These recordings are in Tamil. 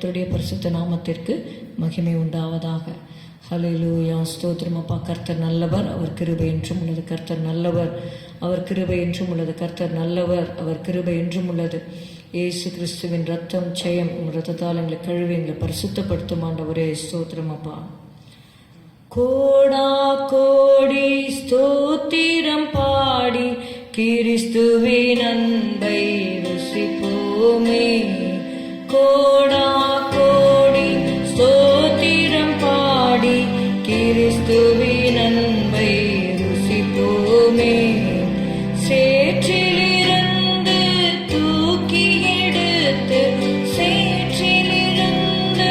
கர்த்தருடைய பரிசுத்த நாமத்திற்கு மகிமை உண்டாவதாக. ஹல்லேலூயா. ஸ்தோத்திரம் அப்பா. கர்த்தர் நல்லவர், அவர் கிருபை என்றும் உள்ளது. கர்த்தர் நல்லவர், அவர் கிருபை என்றும் உள்ளது. கர்த்தர் நல்லவர், அவர் கிருபை என்றும் உள்ளது. இயேசு கிறிஸ்துவின் ரத்தம் ஜெயம். உங்கள் ரத்தத்தால் எங்களை கழுவி எங்களை பரிசுத்தப்படுத்தும் ஆண்டவரே. ஸ்தோத்திரம் அப்பா. கோடா கோடி ஸ்தோத்திரம் பாடி கிறிஸ்துவின் அன்பை ருசிப்போமே. கோடா கோடி ஸ்தோத்திரம் பாடி கிறிஸ்துவின் அன்பை ருசிப்போமே. சேற்றிலிருந்து தூக்கி எடுத்து, சேற்றிலிருந்து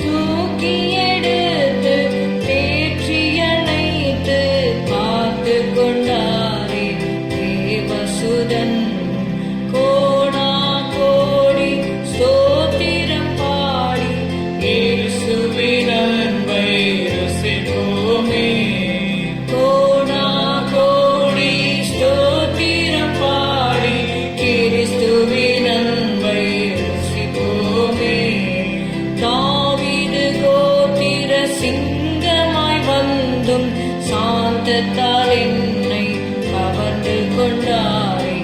தூக்கி எடுத்து தேற்றியணைத்து காத்து கொண்டாரே தேவசுதன். கோடா கோடி ஸ்தோத்திரம் பாடி இயேசுவின் அன்பை ருசிப்போமே. கோடா கோடி ஸ்தோத்திரம் பாடி கிறிஸ்துவின் அன்பை ருசிப்போமே. தாவீது கோத்திர சிங்கமாய் வந்தும் சாந்தத்தால் என்னை கவர்ந்து கொண்டாரே.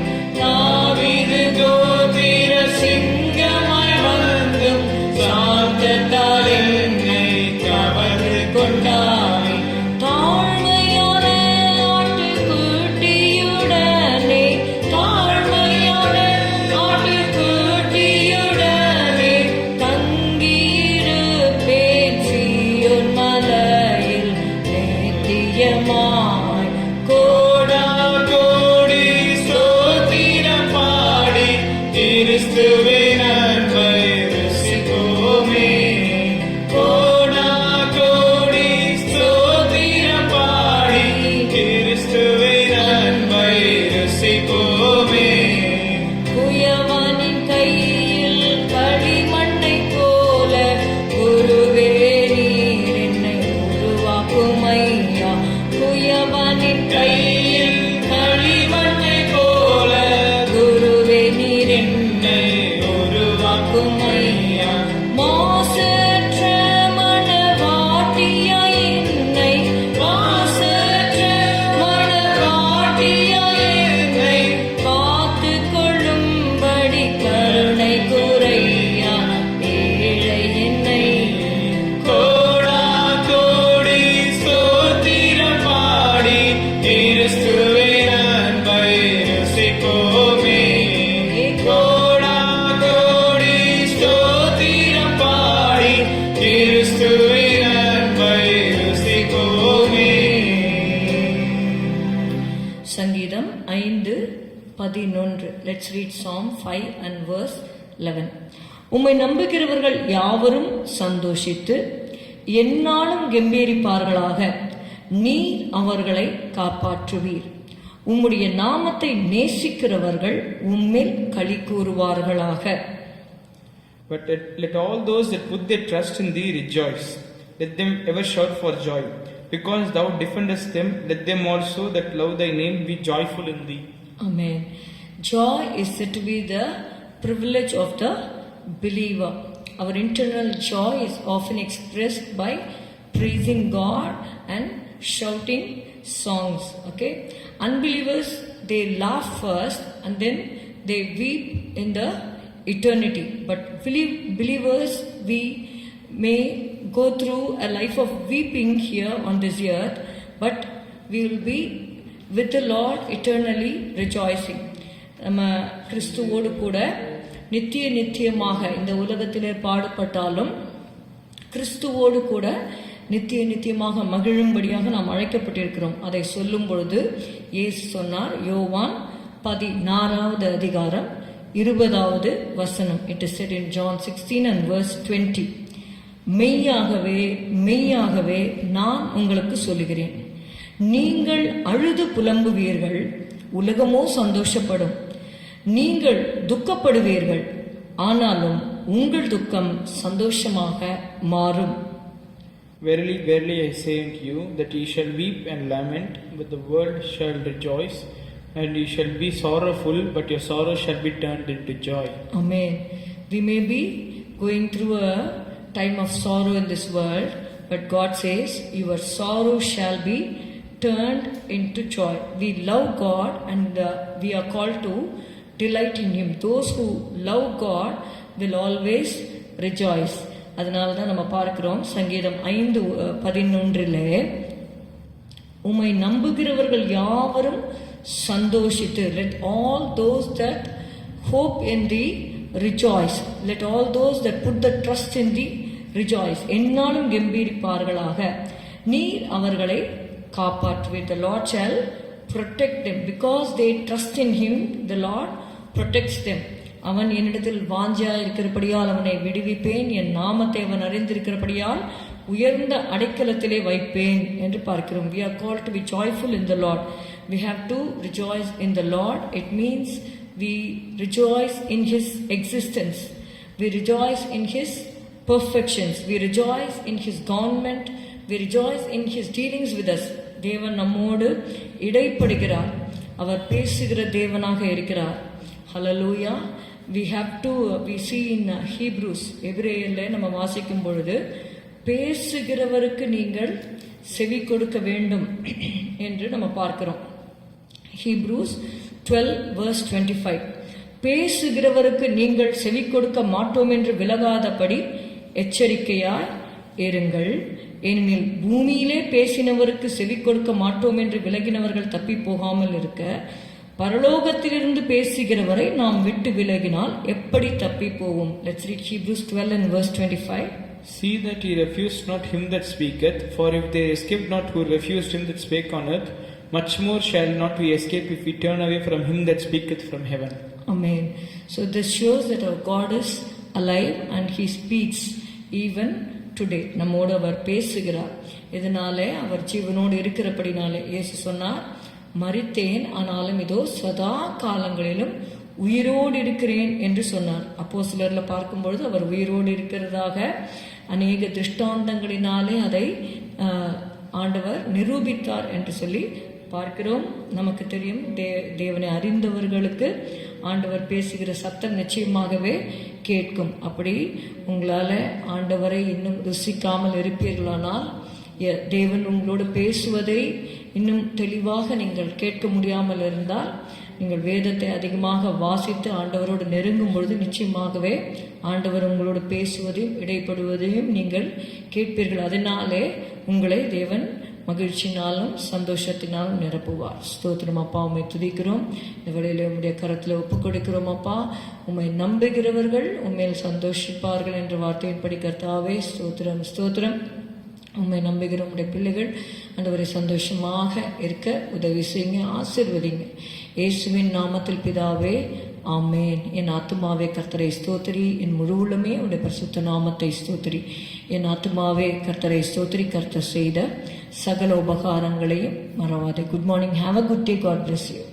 தாவீது கோத்திர சிங்கமாய் வந்தும் சாந்தத்தால் என்னை கவர்ந்து கொண்டாரே. தாழ்மையான ஆட்டுக்குட்டியுடனே, தாழ்மையான ஆட்டுக்குட்டியுடனே தங்கியிருப்பேன் சீயோன் மலையில் நித்தியமாய். கோடா கோடி ஸ்தோத்திரம் பாடி கிறிஸ்துவின் அன்பை ருசிப்போமே. கோடா கோடி ஸ்தோத்திரம் பாடி கிறிஸ்துவின் அன்பை ருசிப்போமே. குயவனின் கையில் களிமண்ணைப் போல குருவே நீர் என்னை உருவாக்கும் ஐயா. குயவனின் கையில் களிமண்ணைப் போல குருவே நீர் என்னை உருவாக்கும் ஐயா. மாசற்ற மணவாட்டியாய் என்னை, மாசற்ற மணவாட்டியாய் என்னை காத்துக் கொள்ளும்படி கருணை கூரையா ஏழை என்னை. கோடா கோடி ஸ்தோத்திரம் பாடி கிறிஸ்துவின் அன்பை ருசிப்போமே. கோடா கோடி ஸ்தோத்திரம் பாடி கிறிஸ்துவின் அன்பை ருசிப்போமே. சங்கீதம் 5:11. Let's read Psalm 5 and verse 11. உம்மை நம்புகிறவர்கள் யாவரும் சந்தோஷித்து எந்நாளும் கெம்பீரிப்பார்களாக. நீர் அவர்களை காப்பாற்றுவீர். உம்முடைய நாமத்தை நேசிக்கிறவர்கள் உம்மில் களி கூறுவார்களாக. But let all those that put their trust in thee rejoice. Let them ever shout for joy. Because thou defendest them, let them also that love thy name be joyful in thee. Amen. Joy is said to be the privilege of the believer. Our internal joy is often expressed by praising God and shouting songs. Okay? Unbelievers, they laugh first and then they weep in the eternity. But believers, we may go through a life of weeping here on this earth, but we will be with the Lord eternally rejoicing. நம்ம கிறிஸ்துவோடு கூட நித்தியமாக இந்த உலகத்திலே பாடுபட்டாலும் கிறிஸ்துவோடு கூட நித்தியமாக மகிழும்படியாக நாம் அழைக்கப்பட்டிருக்கிறோம். அதை சொல்லும் பொழுது இயேசு சொன்னார், யோவான் 16வது அதிகாரம் 20வது வசனம். It is said in John 16 and verse 20. மெய்யாகவே மெய்யாகவே நான் உங்களுக்கு சொல்லுகிறேன், நீங்கள் அழுது புலம்புவீர்கள், உலகமோ சந்தோஷப்படும். நீங்கள் துக்கப்படுவீர்கள், ஆனாலும் உங்கள் துக்கம் சந்தோஷமாக மாறும். Verily, verily, I say unto you, that ye shall weep and lament, but the world shall rejoice. And ye shall be sorrowful, but your sorrow shall be turned into joy. Amen. We may be going through a time of sorrow in this world, but God says, your sorrow shall be turned into joy. We love God and we are called to delight in Him. Those who love God will always rejoice. அதனால தான் நம்ம பார்க்கிறோம் சங்கீதம் 5:11 உம்மை நம்புகிறவர்கள் யாவரும் சந்தோஷித்து, let all those that hope in thee rejoice, let all those that put the trust in thee rejoice, என்னாலும் கம்பீரிப்பார்களாக. நீர் அவர்களை காப்பாற்றுவீர். The Lord shall protect them because they trust in Him. The Lord protects them. அவன் என்னிடத்தில் வாஞ்சா இருக்கிறபடியால் அவனை விடுவிப்பேன், என் நாமத்தை அவன் அறிந்திருக்கிறபடியால் உயர்ந்த அடைக்கலத்திலே வைப்பேன் என்று பார்க்கிறோம். We are called to be joyful in the Lord. We have to rejoice in the Lord. It means we rejoice in His existence. We rejoice in His perfections. We rejoice in His government. We rejoice in His dealings with us. தேவன் நம்மோடு இடைப்படுகிறார். அவர் பேசுகிற தேவனாக இருக்கிறார். Hallelujah. We have to, we see in Hebrews, எபிரேயர்ல நம்ம வாசிக்கும் பொழுது, பேசுகிறவருக்கு நீங்கள் செவி கொடுக்க வேண்டும் என்று நம்ம பார்க்கிறோம். Hebrews 12:25 பேசுகிறவருக்கு நீங்கள் செவி கொடுக்க மாட்டோம் என்று விலகாதபடி எச்சரிக்கையாய் இருங்கள், ஏனெனில் பூமியிலே பேசினவருக்கு செவி கொடுக்க மாட்டோம் என்று விலகினவர்கள் தப்பி போகாமல் இருக்க, பரலோகத்திலிருந்து பேசுகிறவரை நாம் விட்டு விலகினால் எப்படி தப்பி போவோம்? Let's read Hebrews 12:25. See that ye refuse not him that speaketh, for if they escaped not who refused him that spake on earth, much more shall not we escape if we turn away from him that speaketh from heaven. Amen. So this shows that our God is alive and He speaks even today. நம்மோடு அவர் பேசுகிறார். இதனாலே அவர் ஜீவனோடு இருக்கிறபடினாலே இயேசு சொன்னார், மரித்தேன் ஆனாலும் இதோ சதா காலங்களிலும் உயிரோடு இருக்கிறேன் என்று சொன்னார். அப்போஸ்தலர்ல பார்க்கும்பொழுது அவர் உயிரோடு இருக்கிறதாக அநேக திருஷ்டாந்தங்களினாலே அதை ஆண்டவர் நிரூபித்தார் என்று சொல்லி பார்க்கிறோம். நமக்கு தெரியும், தேவனை அறிந்தவர்களுக்கு ஆண்டவர் பேசுகிற சத்தம் நிச்சயமாகவே கேட்கும். அப்படி உங்களால் ஆண்டவரை இன்னும் ருசிக்காமல் இருப்பீர்களானால், தேவன் உங்களோடு பேசுவதை இன்னும் தெளிவாக நீங்கள் கேட்க முடியாமல் இருந்தால், நீங்கள் வேதத்தை அதிகமாக வாசித்து ஆண்டவரோடு நெருங்கும் பொழுது நிச்சயமாகவே ஆண்டவர் உங்களோடு பேசுவதையும் இடைப்படுவதையும் நீங்கள் கேட்பீர்கள். அதனாலே உங்களை தேவன் மகிழ்ச்சினாலும் சந்தோஷத்தினாலும் நிரப்புவார். ஸ்தோத்திரம் அப்பா, உம்மை துதிக்கிறோம். இந்த வேளையில உம்முடைய கரத்தில் ஒப்புக் கொடுக்கிறோம் அப்பா. உம்மை நம்புகிறவர்கள் உண்மையில் சந்தோஷிப்பார்கள் என்ற வார்த்தையின்படி கர்த்தாவே ஸ்தோத்திரம் ஸ்தோத்திரம். உம்மை நம்புகிற உம்முடைய பிள்ளைகள் ஆண்டவரை சந்தோஷமாக இருக்க உதவி செய்யுங்க, ஆசீர்வதிங்க. இயேசுவின் நாமத்தில் பிதாவே, ஆமேன். என் ஆத்துமாவே கர்த்தரை ஸ்தோத்திரி, என் முழு உள்ளமே உடைய பரிசுத்த நாமத்தை ஸ்தோத்திரி. என் ஆத்துமாவே கர்த்தரை ஸ்தோத்திரி, கர்த்தர் செய்த சகல உபகாரங்களையும் மறவாதே. Good morning. Have a good day. God bless you.